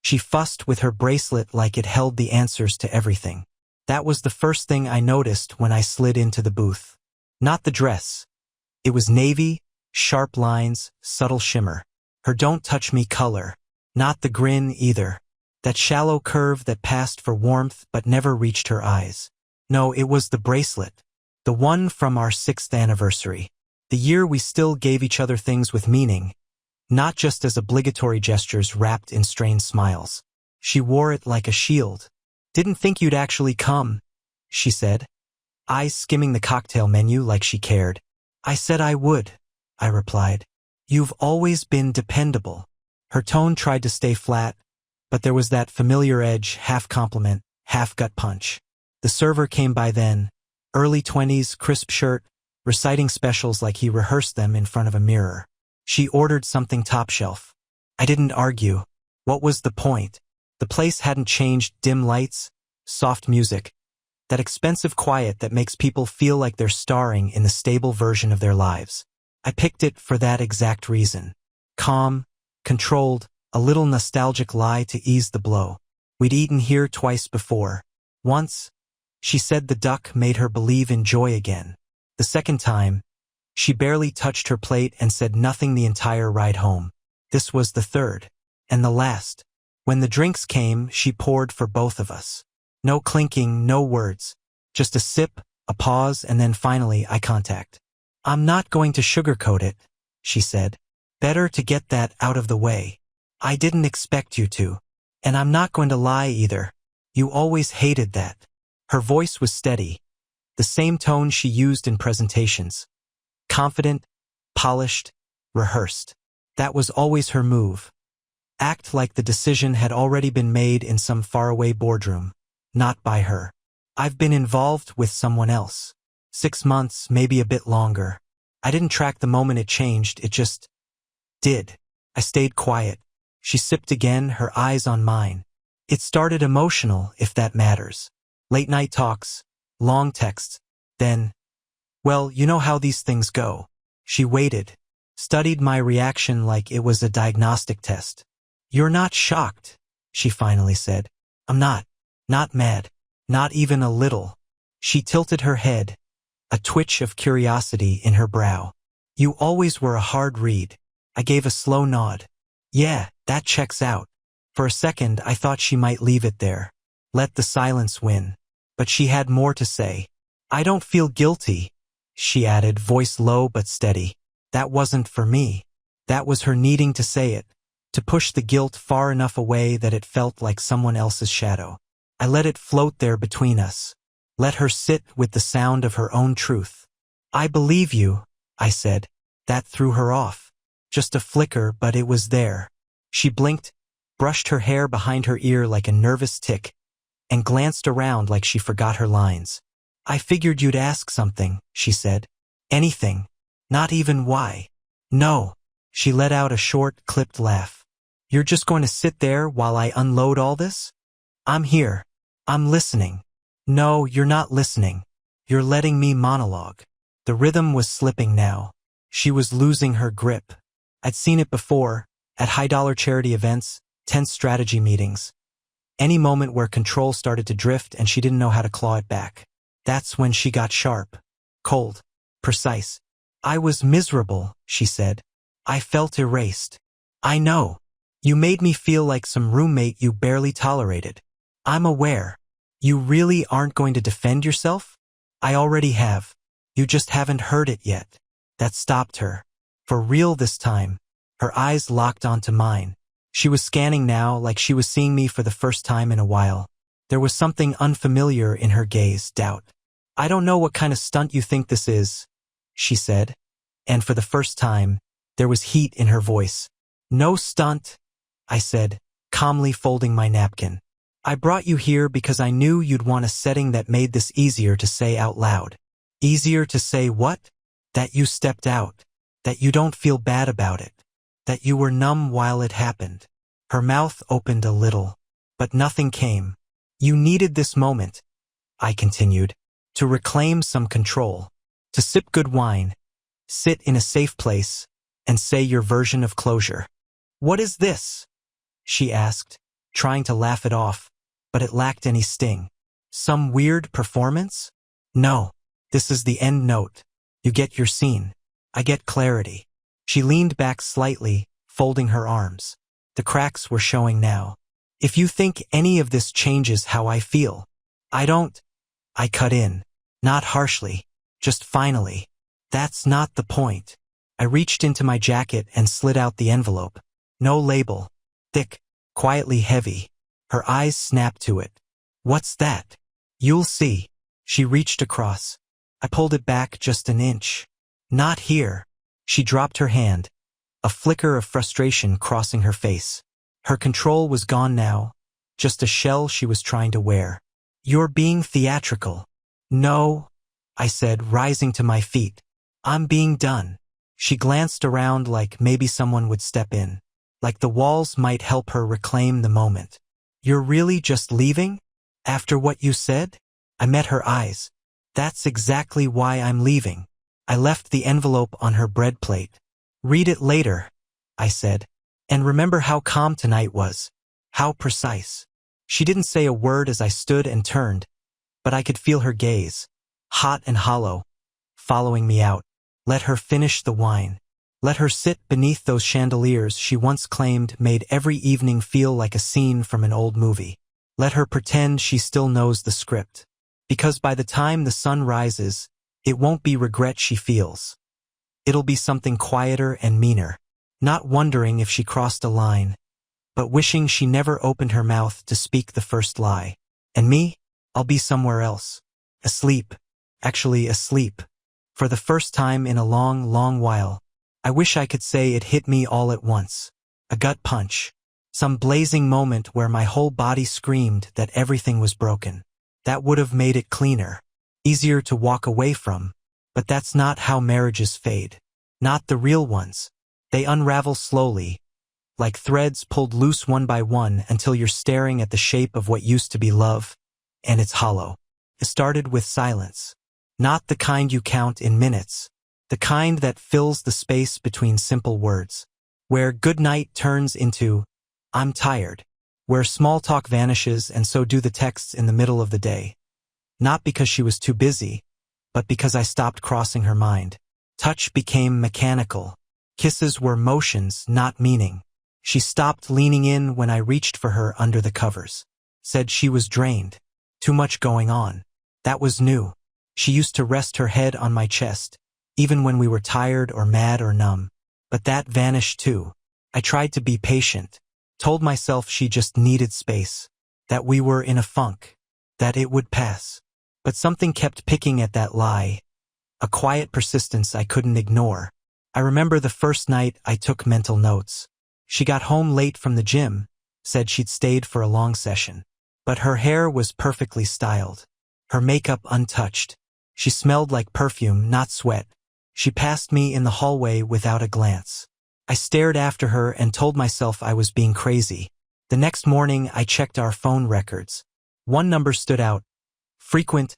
She fussed with her bracelet like it held the answers to everything. That was the first thing I noticed when I slid into the booth. Not the dress. It was navy, sharp lines, subtle shimmer. Her don't touch me color. Not the grin either. That shallow curve that passed for warmth but never reached her eyes. No, it was the bracelet. The one from our 6th anniversary. The year we still gave each other things with meaning, not just as obligatory gestures wrapped in strained smiles. She wore it like a shield. "Didn't think you'd actually come," she said, eyes skimming the cocktail menu like she cared. "I said I would," I replied. "You've always been dependable." Her tone tried to stay flat, but there was that familiar edge, half compliment, half gut punch. The server came by then, early 20s, crisp shirt, reciting specials like he rehearsed them in front of a mirror. She ordered something top shelf. I didn't argue. What was the point? The place hadn't changed. Dim lights, soft music, that expensive quiet that makes people feel like they're starring in the stable version of their lives. I picked it for that exact reason. Calm, controlled, a little nostalgic lie to ease the blow. We'd eaten here twice before. Once, she said the duck made her believe in joy again. The second time, she barely touched her plate and said nothing the entire ride home. This was the third, and the last. When the drinks came, she poured for both of us. No clinking, no words. Just a sip, a pause, and then finally eye contact. "I'm not going to sugarcoat it," she said. "Better to get that out of the way. I didn't expect you to. And I'm not going to lie either. You always hated that." Her voice was steady, the same tone she used in presentations. Confident, polished, rehearsed. That was always her move. Act like the decision had already been made in some faraway boardroom, not by her. I've been involved with someone else. 6 months, maybe a bit longer. I didn't track the moment it changed, it just did. I stayed quiet. She sipped again, her eyes on mine. It started emotional, if that matters. Late night talks, long texts, then, well, you know how these things go. She waited, studied my reaction like it was a diagnostic test. "You're not shocked," she finally said. "I'm not. Not mad. Not even a little." She tilted her head, a twitch of curiosity in her brow. "You always were a hard read." I gave a slow nod. "Yeah, that checks out." For a second, I thought she might leave it there. Let the silence win. But she had more to say. "I don't feel guilty," she added, voice low but steady. That wasn't for me. That was her needing to say it, to push the guilt far enough away that it felt like someone else's shadow. I let it float there between us. Let her sit with the sound of her own truth. "I believe you," I said. That threw her off. Just a flicker, but it was there. She blinked, brushed her hair behind her ear like a nervous tick, and glanced around like she forgot her lines. "I figured you'd ask something," she said. "Anything. Not even why." "No." She let out a short, clipped laugh. "You're just going to sit there while I unload all this?" "I'm here. I'm listening." "No, you're not listening. You're letting me monologue." The rhythm was slipping now. She was losing her grip. I'd seen it before, at high-dollar charity events, tense strategy meetings. Any moment where control started to drift and she didn't know how to claw it back. That's when she got sharp, cold, precise. "I was miserable," she said. "I felt erased." "I know. You made me feel like some roommate you barely tolerated." "I'm aware." "You really aren't going to defend yourself?" "I already have. You just haven't heard it yet." That stopped her. For real this time. Her eyes locked onto mine. She was scanning now like she was seeing me for the first time in a while. There was something unfamiliar in her gaze, doubt. "I don't know what kind of stunt you think this is," she said. And for the first time, there was heat in her voice. "No stunt," I said, calmly folding my napkin. "I brought you here because I knew you'd want a setting that made this easier to say out loud." "Easier to say what?" "That you stepped out. That you don't feel bad about it. That you were numb while it happened." Her mouth opened a little, but nothing came. "You needed this moment," I continued, "to reclaim some control, to sip good wine, sit in a safe place, and say your version of closure." "What is this?" she asked, trying to laugh it off, but it lacked any sting. Some weird performance? No. This is the end note. You get your scene. I get clarity. She leaned back slightly, folding her arms. The cracks were showing now. If you think any of this changes how I feel, I don't. I cut in. Not harshly. Just finally. That's not the point. I reached into my jacket and slid out the envelope. No label. Thick. Quietly heavy. Her eyes snapped to it. What's that? You'll see. She reached across. I pulled it back just an inch. Not here. She dropped her hand, a flicker of frustration crossing her face. Her control was gone now, just a shell she was trying to wear. You're being theatrical. No, I said, rising to my feet. I'm being done. She glanced around like maybe someone would step in, like the walls might help her reclaim the moment. You're really just leaving? After what you said? I met her eyes. That's exactly why I'm leaving. I left the envelope on her bread plate. Read it later, I said. And remember how calm tonight was. How precise. She didn't say a word as I stood and turned, but I could feel her gaze, hot and hollow, following me out. Let her finish the wine. Let her sit beneath those chandeliers she once claimed made every evening feel like a scene from an old movie. Let her pretend she still knows the script. Because by the time the sun rises, it won't be regret she feels. It'll be something quieter and meaner. Not wondering if she crossed a line, but wishing she never opened her mouth to speak the first lie. And me? I'll be somewhere else. Asleep. Actually asleep. For the first time in a long, long while. I wish I could say it hit me all at once. A gut punch. Some blazing moment where my whole body screamed that everything was broken. That would have made it cleaner. Easier to walk away from. But that's not how marriages fade. Not the real ones. They unravel slowly, like threads pulled loose one by one until you're staring at the shape of what used to be love, and it's hollow. It started with silence. Not the kind you count in minutes. The kind that fills the space between simple words. Where good night turns into, I'm tired. Where small talk vanishes and so do the texts in the middle of the day. Not because she was too busy, but because I stopped crossing her mind. Touch became mechanical. Kisses were motions, not meaning. She stopped leaning in when I reached for her under the covers. Said she was drained. Too much going on. That was new. She used to rest her head on my chest, even when we were tired or mad or numb. But that vanished too. I tried to be patient. Told myself she just needed space. That we were in a funk. That it would pass. But something kept picking at that lie. A quiet persistence I couldn't ignore. I remember the first night I took mental notes. She got home late from the gym, said she'd stayed for a long session. But her hair was perfectly styled. Her makeup untouched. She smelled like perfume, not sweat. She passed me in the hallway without a glance. I stared after her and told myself I was being crazy. The next morning I checked our phone records. One number stood out. Frequent,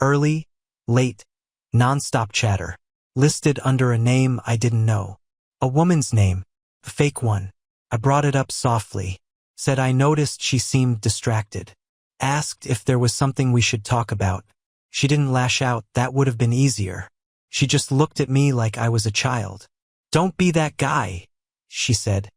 early, late, non-stop chatter. Listed under a name I didn't know. A woman's name. A fake one. I brought it up softly. Said I noticed she seemed distracted. Asked if there was something we should talk about. She didn't lash out, that would have been easier. She just looked at me like I was a child. Don't be that guy, she said,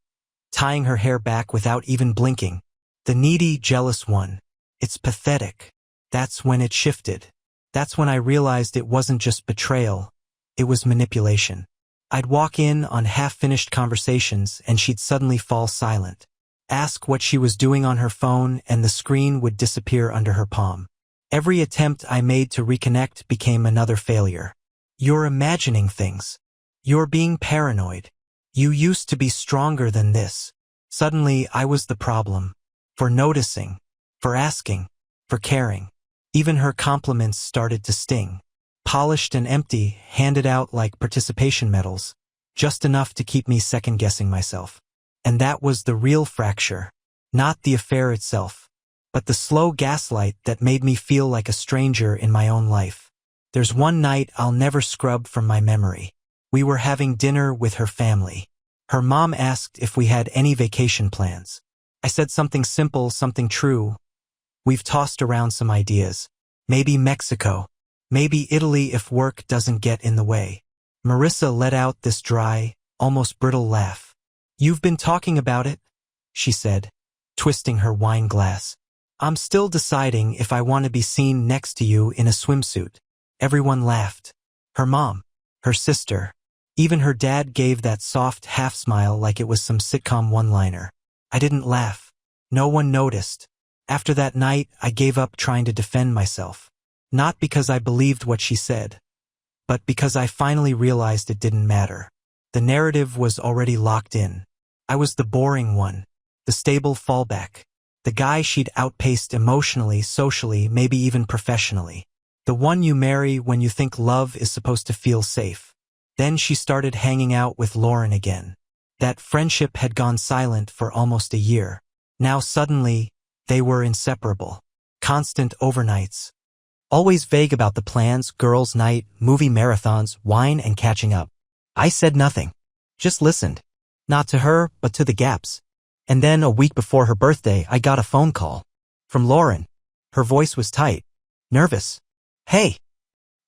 tying her hair back without even blinking. The needy, jealous one. It's pathetic. That's when it shifted. That's when I realized it wasn't just betrayal. It was manipulation. I'd walk in on half-finished conversations and she'd suddenly fall silent. Ask what she was doing on her phone and the screen would disappear under her palm. Every attempt I made to reconnect became another failure. You're imagining things. You're being paranoid. You used to be stronger than this. Suddenly, I was the problem. For noticing. For asking. For caring. Even her compliments started to sting. Polished and empty, handed out like participation medals. Just enough to keep me second-guessing myself. And that was the real fracture. Not the affair itself, but the slow gaslight that made me feel like a stranger in my own life. There's one night I'll never scrub from my memory. We were having dinner with her family. Her mom asked if we had any vacation plans. I said something simple, something true. We've tossed around some ideas. Maybe Mexico. Maybe Italy if work doesn't get in the way. Marissa let out this dry, almost brittle laugh. You've been talking about it, she said, twisting her wine glass. I'm still deciding if I want to be seen next to you in a swimsuit. Everyone laughed. Her mom, her sister, even her dad gave that soft half-smile like it was some sitcom one-liner. I didn't laugh. No one noticed. After that night, I gave up trying to defend myself. Not because I believed what she said, but because I finally realized it didn't matter. The narrative was already locked in. I was the boring one, the stable fallback, the guy she'd outpaced emotionally, socially, maybe even professionally. The one you marry when you think love is supposed to feel safe. Then she started hanging out with Lauren again. That friendship had gone silent for almost a year. Now suddenly, they were inseparable. Constant overnights. Always vague about the plans, girls' night, movie marathons, wine and catching up. I said nothing. Just listened. Not to her, but to the gaps. And then a week before her birthday, I got a phone call. From Lauren. Her voice was tight. Nervous. Hey.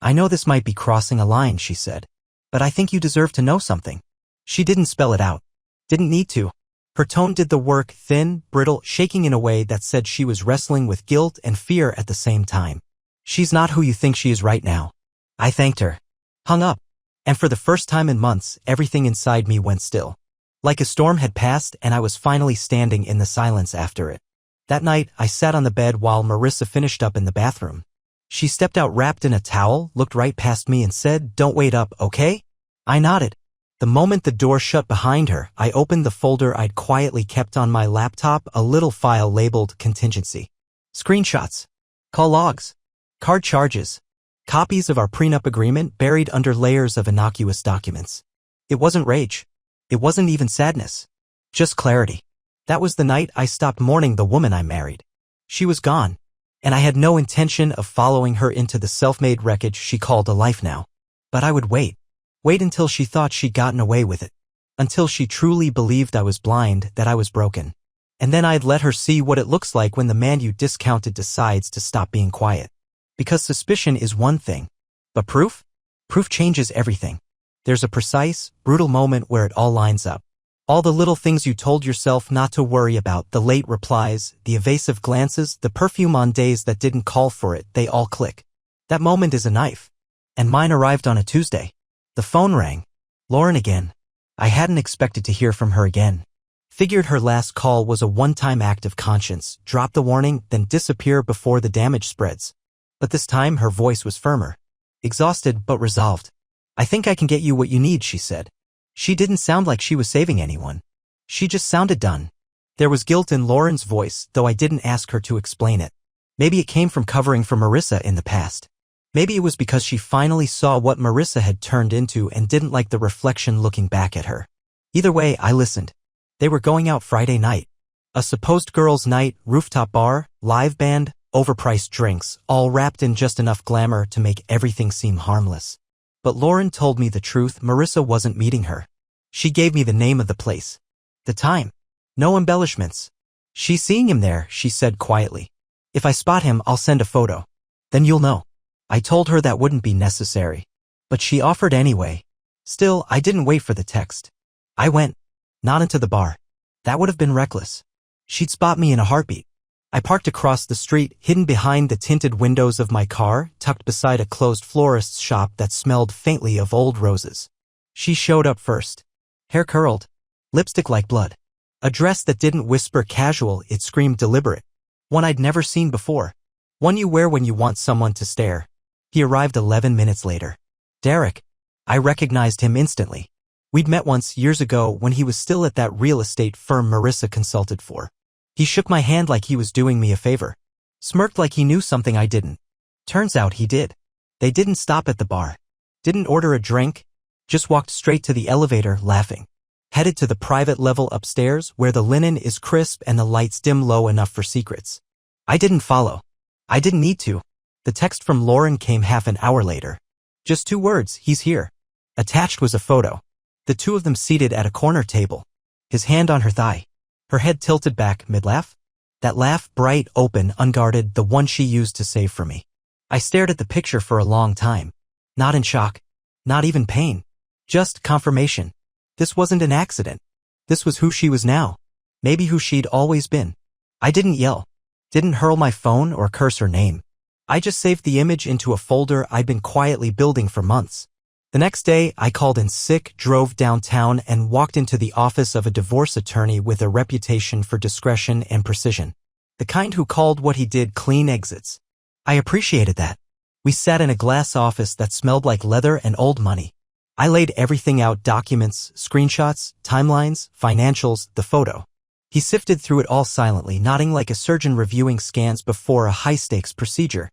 I know this might be crossing a line, she said. But I think you deserve to know something. She didn't spell it out. Didn't need to. Her tone did the work, thin, brittle, shaking in a way that said she was wrestling with guilt and fear at the same time. She's not who you think she is right now. I thanked her. Hung up. And for the first time in months, everything inside me went still. Like a storm had passed and I was finally standing in the silence after it. That night, I sat on the bed while Marissa finished up in the bathroom. She stepped out wrapped in a towel, looked right past me and said, "Don't wait up, okay?" I nodded. The moment the door shut behind her, I opened the folder I'd quietly kept on my laptop, a little file labeled contingency. Screenshots. Call logs. Card charges. Copies of our prenup agreement buried under layers of innocuous documents. It wasn't rage. It wasn't even sadness. Just clarity. That was the night I stopped mourning the woman I married. She was gone. And I had no intention of following her into the self-made wreckage she called a life now. But I would wait. Wait until she thought she'd gotten away with it. Until she truly believed I was blind, that I was broken. And then I'd let her see what it looks like when the man you discounted decides to stop being quiet. Because suspicion is one thing. But proof? Proof changes everything. There's a precise, brutal moment where it all lines up. All the little things you told yourself not to worry about, the late replies, the evasive glances, the perfume on days that didn't call for it, they all click. That moment is a knife. And mine arrived on a Tuesday. The phone rang. Lauren again. I hadn't expected to hear from her again. Figured her last call was a one-time act of conscience, drop the warning, then disappear before the damage spreads. But this time her voice was firmer. Exhausted but resolved. I think I can get you what you need, she said. She didn't sound like she was saving anyone. She just sounded done. There was guilt in Lauren's voice, though I didn't ask her to explain it. Maybe it came from covering for Marissa in the past. Maybe it was because she finally saw what Marissa had turned into and didn't like the reflection looking back at her. Either way, I listened. They were going out Friday night. A supposed girls' night, rooftop bar, live band, overpriced drinks, all wrapped in just enough glamour to make everything seem harmless. But Lauren told me the truth, Marissa wasn't meeting her. She gave me the name of the place. The time. No embellishments. She's seeing him there, she said quietly. If I spot him, I'll send a photo. Then you'll know. I told her that wouldn't be necessary. But she offered anyway. Still, I didn't wait for the text. I went. Not into the bar. That would have been reckless. She'd spot me in a heartbeat. I parked across the street, hidden behind the tinted windows of my car, tucked beside a closed florist's shop that smelled faintly of old roses. She showed up first. Hair curled. Lipstick like blood. A dress that didn't whisper casual, it screamed deliberate. One I'd never seen before. One you wear when you want someone to stare. He arrived 11 minutes later. Derek. I recognized him instantly. We'd met once years ago when he was still at that real estate firm Marissa consulted for. He shook my hand like he was doing me a favor. Smirked like he knew something I didn't. Turns out he did. They didn't stop at the bar. Didn't order a drink. Just walked straight to the elevator, laughing. Headed to the private level upstairs where the linen is crisp and the lights dim low enough for secrets. I didn't follow. I didn't need to. The text from Lauren came half an hour later. Just 2 words, he's here. Attached was a photo. The two of them seated at a corner table. His hand on her thigh. Her head tilted back mid-laugh. That laugh, bright, open, unguarded, the one she used to save for me. I stared at the picture for a long time. Not in shock. Not even pain. Just confirmation. This wasn't an accident. This was who she was now. Maybe who she'd always been. I didn't yell. Didn't hurl my phone or curse her name. I just saved the image into a folder I'd been quietly building for months. The next day, I called in sick, drove downtown, and walked into the office of a divorce attorney with a reputation for discretion and precision. The kind who called what he did clean exits. I appreciated that. We sat in a glass office that smelled like leather and old money. I laid everything out: documents, screenshots, timelines, financials, the photo. He sifted through it all silently, nodding like a surgeon reviewing scans before a high-stakes procedure.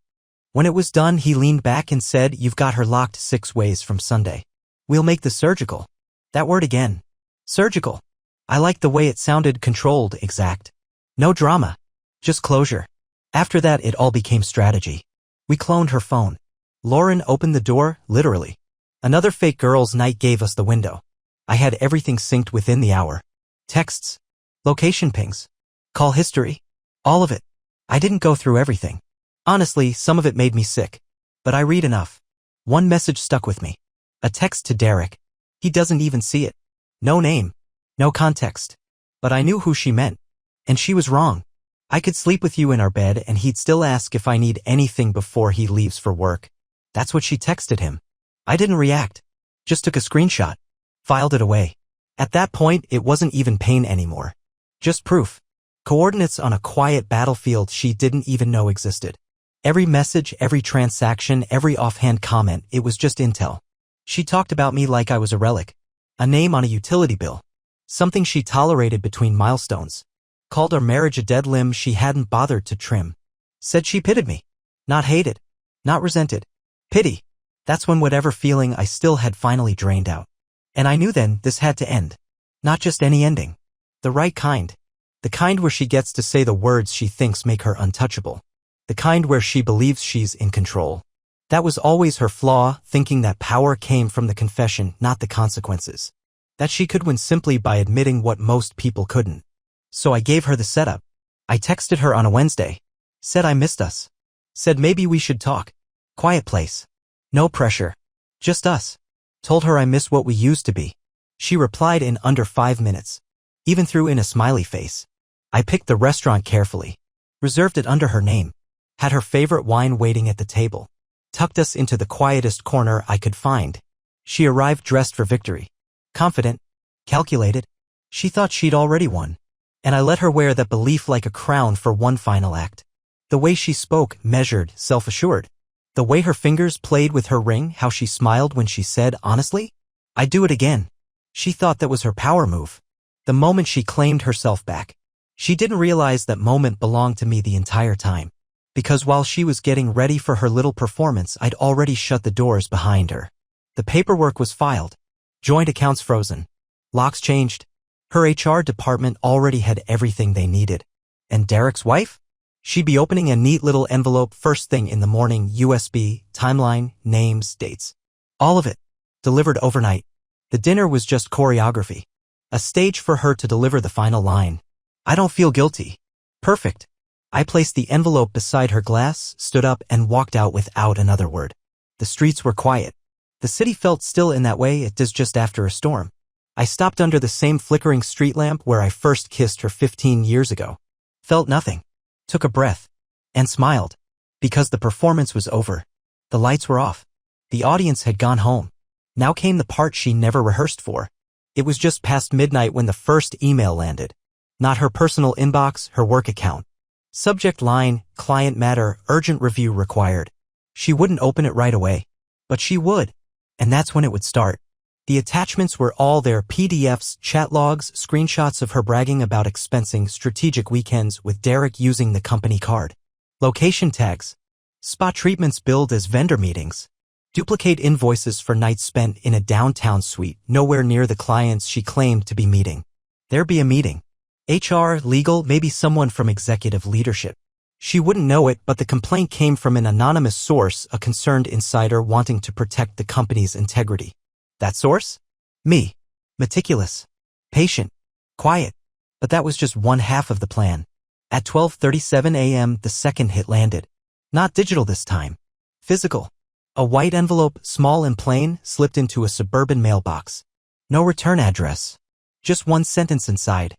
When it was done, he leaned back and said, "You've got her locked 6 ways from Sunday. We'll make the surgical." That word again. Surgical. I liked the way it sounded: controlled, exact. No drama. Just closure. After that, it all became strategy. We cloned her phone. Lauren opened the door, literally. Another fake girls' night gave us the window. I had everything synced within the hour. Texts. Location pings. Call history. All of it. I didn't go through everything. Honestly, some of it made me sick. But I read enough. One message stuck with me. A text to Derek. He doesn't even see it. No name. No context. But I knew who she meant. And she was wrong. I could sleep with you in our bed and he'd still ask if I need anything before he leaves for work. That's what she texted him. I didn't react. Just took a screenshot. Filed it away. At that point, it wasn't even pain anymore. Just proof. Coordinates on a quiet battlefield she didn't even know existed. Every message, every transaction, every offhand comment, it was just intel. She talked about me like I was a relic. A name on a utility bill. Something she tolerated between milestones. Called our marriage a dead limb she hadn't bothered to trim. Said she pitied me. Not hated. Not resented. Pity. That's when whatever feeling I still had finally drained out. And I knew then this had to end. Not just any ending. The right kind. The kind where she gets to say the words she thinks make her untouchable. The kind where she believes she's in control. That was always her flaw, thinking that power came from the confession, not the consequences. That she could win simply by admitting what most people couldn't. So I gave her the setup. I texted her on a Wednesday. Said I missed us. Said maybe we should talk. Quiet place. No pressure. Just us. Told her I miss what we used to be. She replied in under 5 minutes. Even threw in a smiley face. I picked the restaurant carefully. Reserved it under her name. Had her favorite wine waiting at the table. Tucked us into the quietest corner I could find. She arrived dressed for victory. Confident. Calculated. She thought she'd already won. And I let her wear that belief like a crown for one final act. The way she spoke, measured, self-assured. The way her fingers played with her ring, how she smiled when she said, honestly, I'd do it again. She thought that was her power move. The moment she claimed herself back. She didn't realize that moment belonged to me the entire time. Because while she was getting ready for her little performance, I'd already shut the doors behind her. The paperwork was filed. Joint accounts frozen. Locks changed. Her HR department already had everything they needed. And Derek's wife? She'd be opening a neat little envelope first thing in the morning, USB, timeline, names, dates. All of it. Delivered overnight. The dinner was just choreography. A stage for her to deliver the final line. I don't feel guilty. Perfect. I placed the envelope beside her glass, stood up, and walked out without another word. The streets were quiet. The city felt still in that way it does just after a storm. I stopped under the same flickering street lamp where I first kissed her 15 years ago. Felt nothing. Took a breath. And smiled. Because the performance was over. The lights were off. The audience had gone home. Now came the part she never rehearsed for. It was just past midnight when the first email landed. Not her personal inbox, her work account. Subject line, client matter, urgent review required. She wouldn't open it right away. But she would. And that's when it would start. The attachments were all there: PDFs, chat logs, screenshots of her bragging about expensing strategic weekends with Derek using the company card. Location tags. Spot treatments billed as vendor meetings. Duplicate invoices for nights spent in a downtown suite, nowhere near the clients she claimed to be meeting. There'd be a meeting. HR, legal, maybe someone from executive leadership. She wouldn't know it, but the complaint came from an anonymous source, a concerned insider wanting to protect the company's integrity. That source? Me. Meticulous. Patient. Quiet. But that was just one half of the plan. At 12:37 a.m., the second hit landed. Not digital this time. Physical. A white envelope, small and plain, slipped into a suburban mailbox. No return address. Just one sentence inside.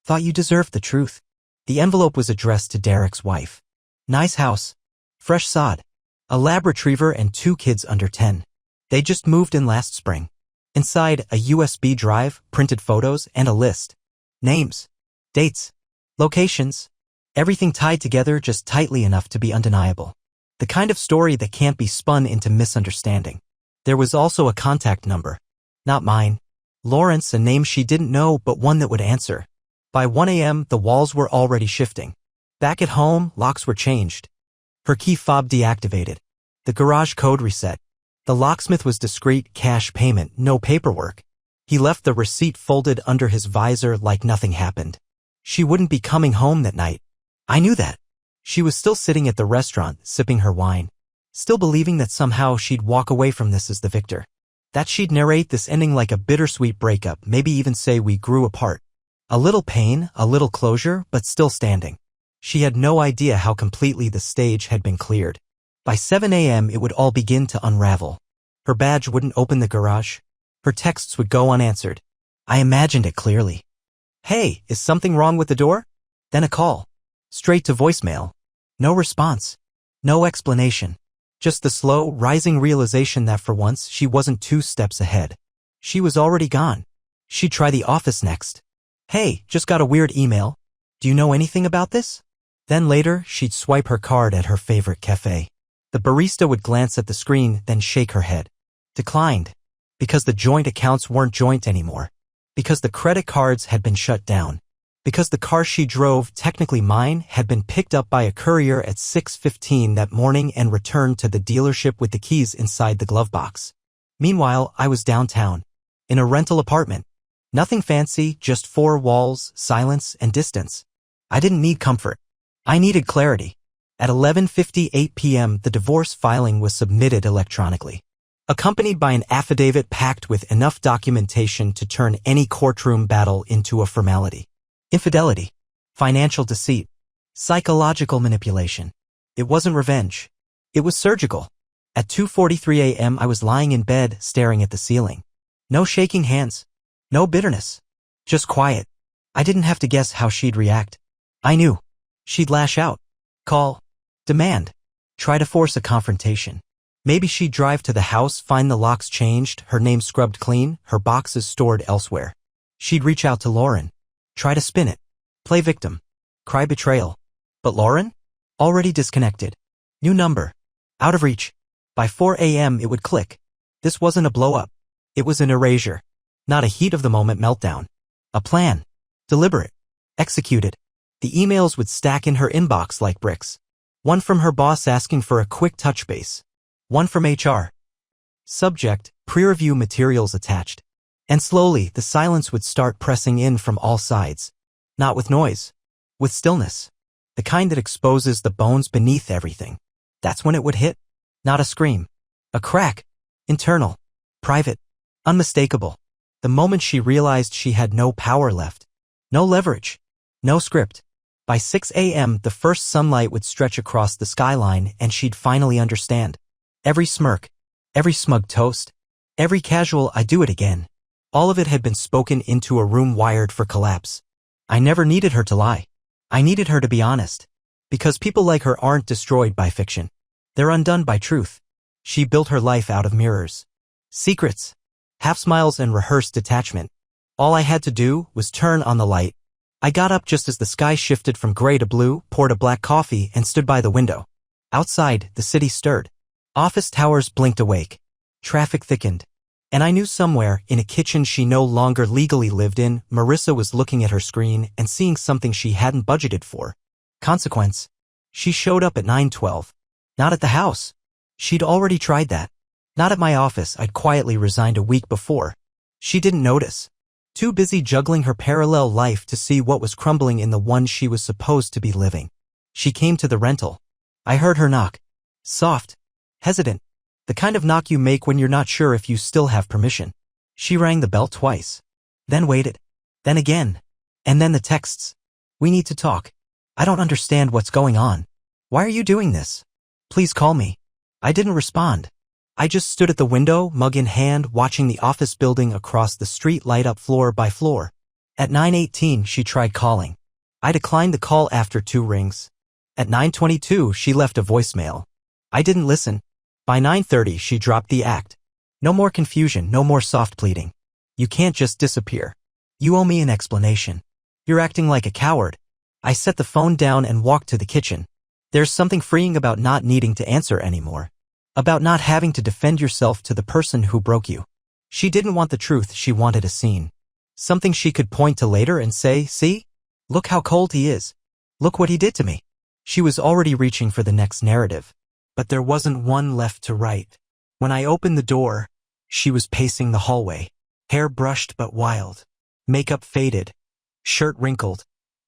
Thought you deserved the truth. The envelope was addressed to Derek's wife. Nice house. Fresh sod. A lab retriever and 2 kids under 10. They just moved in last spring. Inside, a USB drive, printed photos, and a list. Names. Dates. Locations. Everything tied together just tightly enough to be undeniable. The kind of story that can't be spun into misunderstanding. There was also a contact number. Not mine. Lawrence, a name she didn't know, but one that would answer. By 1 a.m., the walls were already shifting. Back at home, locks were changed. Her key fob deactivated. The garage code reset. The locksmith was discreet, cash payment, no paperwork. He left the receipt folded under his visor like nothing happened. She wouldn't be coming home that night. I knew that. She was still sitting at the restaurant, sipping her wine. Still believing that somehow she'd walk away from this as the victor. That she'd narrate this ending like a bittersweet breakup, maybe even say we grew apart. A little pain, a little closure, but still standing. She had no idea how completely the stage had been cleared. By 7 a.m. it would all begin to unravel. Her badge wouldn't open the garage. Her texts would go unanswered. I imagined it clearly. Hey, is something wrong with the door? Then a call. Straight to voicemail. No response. No explanation. Just the slow, rising realization that for once she wasn't 2 steps ahead. She was already gone. She'd try the office next. Hey, just got a weird email. Do you know anything about this? Then later, she'd swipe her card at her favorite cafe. The barista would glance at the screen, then shake her head. Declined. Because the joint accounts weren't joint anymore. Because the credit cards had been shut down. Because the car she drove, technically mine, had been picked up by a courier at 6:15 that morning and returned to the dealership with the keys inside the glove box. Meanwhile, I was downtown. In a rental apartment. Nothing fancy, just 4 walls, silence, and distance. I didn't need comfort. I needed clarity. At 11:58 p.m., the divorce filing was submitted electronically. Accompanied by an affidavit packed with enough documentation to turn any courtroom battle into a formality. Infidelity. Financial deceit. Psychological manipulation. It wasn't revenge. It was surgical. At 2:43 a.m. I was lying in bed, staring at the ceiling. No shaking hands. No bitterness. Just quiet. I didn't have to guess how she'd react. I knew. She'd lash out. Call. Demand. Try to force a confrontation. Maybe she'd drive to the house, find the locks changed, her name scrubbed clean, her boxes stored elsewhere. She'd reach out to Lauren. Try to spin it. Play victim. Cry betrayal. But Lauren? Already disconnected. New number. Out of reach. By 4 a.m. it would click. This wasn't a blow-up. It was an erasure. Not a heat-of-the-moment meltdown. A plan. Deliberate. Executed. The emails would stack in her inbox like bricks. One from her boss asking for a quick touch base. One from HR. Subject, pre-review materials attached. And slowly, the silence would start pressing in from all sides. Not with noise. With stillness. The kind that exposes the bones beneath everything. That's when it would hit. Not a scream. A crack. Internal. Private. Unmistakable. The moment she realized she had no power left. No leverage. No script. By 6 a.m., the first sunlight would stretch across the skyline and she'd finally understand. Every smirk. Every smug toast. Every casual "I do it again." All of it had been spoken into a room wired for collapse. I never needed her to lie. I needed her to be honest. Because people like her aren't destroyed by fiction. They're undone by truth. She built her life out of mirrors. Secrets. Half smiles and rehearsed detachment. All I had to do was turn on the light. I got up just as the sky shifted from gray to blue, poured a black coffee, and stood by the window. Outside, the city stirred. Office towers blinked awake. Traffic thickened. And I knew somewhere, in a kitchen she no longer legally lived in, Marissa was looking at her screen and seeing something she hadn't budgeted for. Consequence. She showed up at 9:12. Not at the house. She'd already tried that. Not at my office I'd quietly resigned a week before. She didn't notice. Too busy juggling her parallel life to see what was crumbling in the one she was supposed to be living. She came to the rental. I heard her knock. Soft. Hesitant. The kind of knock you make when you're not sure if you still have permission. She rang the bell twice. Then waited. Then again. And then the texts. We need to talk. I don't understand what's going on. Why are you doing this? Please call me. I didn't respond. I just stood at the window, mug in hand, watching the office building across the street light up floor by floor. At 9:18, she tried calling. I declined the call after 2 rings. At 9:22, she left a voicemail. I didn't listen. By 9:30, she dropped the act. No more confusion, no more soft pleading. You can't just disappear. You owe me an explanation. You're acting like a coward. I set the phone down and walked to the kitchen. There's something freeing about not needing to answer anymore. About not having to defend yourself to the person who broke you. She didn't want the truth, she wanted a scene. Something she could point to later and say, see? Look how cold he is. Look what he did to me. She was already reaching for the next narrative. But there wasn't one left to write. When I opened the door, she was pacing the hallway. Hair brushed but wild. Makeup faded. Shirt wrinkled.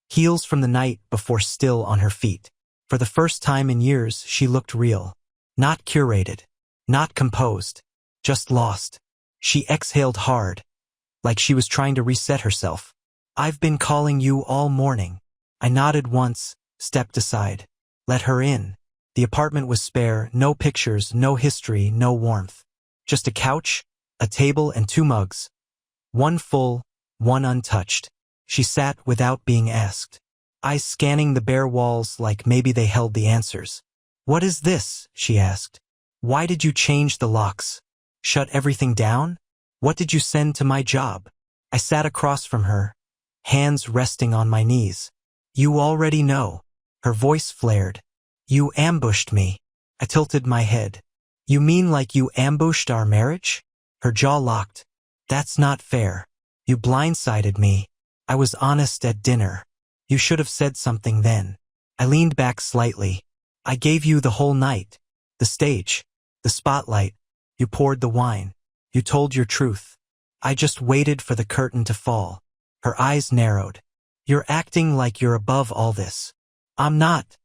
Heels from the night before still on her feet. For the first time in years, she looked real. Not curated. Not composed. Just lost. She exhaled hard. Like she was trying to reset herself. I've been calling you all morning. I nodded once, stepped aside. Let her in. The apartment was spare, no pictures, no history, no warmth. Just a couch, a table, and 2 mugs. One full, one untouched. She sat without being asked. Eyes scanning the bare walls like maybe they held the answers. What is this? She asked. Why did you change the locks? Shut everything down? What did you send to my job? I sat across from her, hands resting on my knees. You already know. Her voice flared. You ambushed me. I tilted my head. You mean like you ambushed our marriage? Her jaw locked. That's not fair. You blindsided me. I was honest at dinner. You should have said something then. I leaned back slightly. I gave you the whole night. The stage. The spotlight. You poured the wine. You told your truth. I just waited for the curtain to fall. Her eyes narrowed. You're acting like you're above all this. I'm not.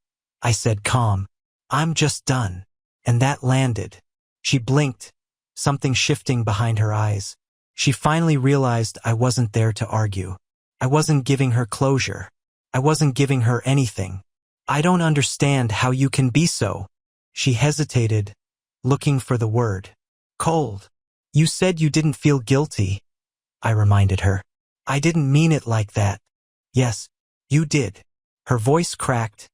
I said calm. I'm just done. And that landed. She blinked, something shifting behind her eyes. She finally realized I wasn't there to argue. I wasn't giving her closure. I wasn't giving her anything. I don't understand how you can be so. She hesitated, looking for the word. Cold. You said you didn't feel guilty, I reminded her. I didn't mean it like that. Yes, you did. Her voice cracked,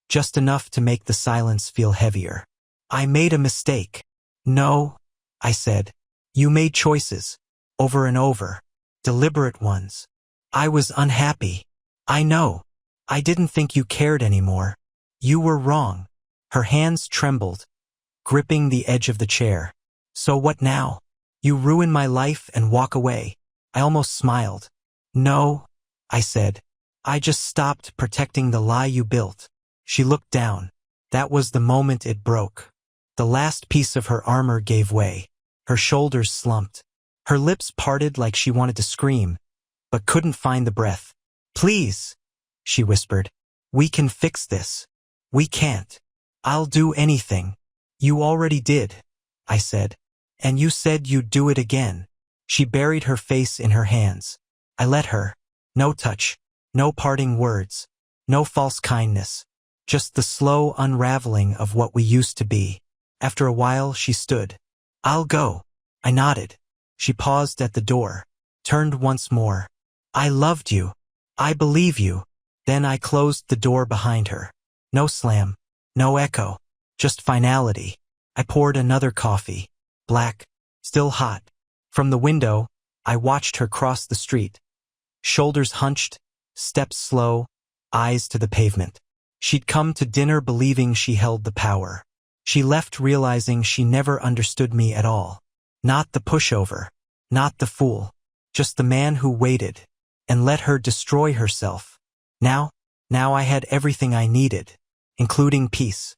just enough to make the silence feel heavier. I made a mistake. No, I said. You made choices, over and over, deliberate ones. I was unhappy. I know. I didn't think you cared anymore. You were wrong. Her hands trembled, gripping the edge of the chair. So what now? You ruin my life and walk away. I almost smiled. No, I said. I just stopped protecting the lie you built. She looked down. That was the moment it broke. The last piece of her armor gave way. Her shoulders slumped. Her lips parted like she wanted to scream, but couldn't find the breath. Please, she whispered. We can fix this. We can't. I'll do anything. You already did, I said. And you said you'd do it again. She buried her face in her hands. I let her. No touch. No parting words. No false kindness. Just the slow unraveling of what we used to be. After a while, she stood. I'll go. I nodded. She paused at the door. Turned once more. I loved you. I believe you. Then I closed the door behind her. No slam. No echo. Just finality. I poured another coffee. Black. Still hot. From the window, I watched her cross the street. Shoulders hunched, steps slow, eyes to the pavement. She'd come to dinner believing she held the power. She left realizing she never understood me at all. Not the pushover. Not the fool. Just the man who waited and let her destroy herself. Now I had everything I needed, including peace.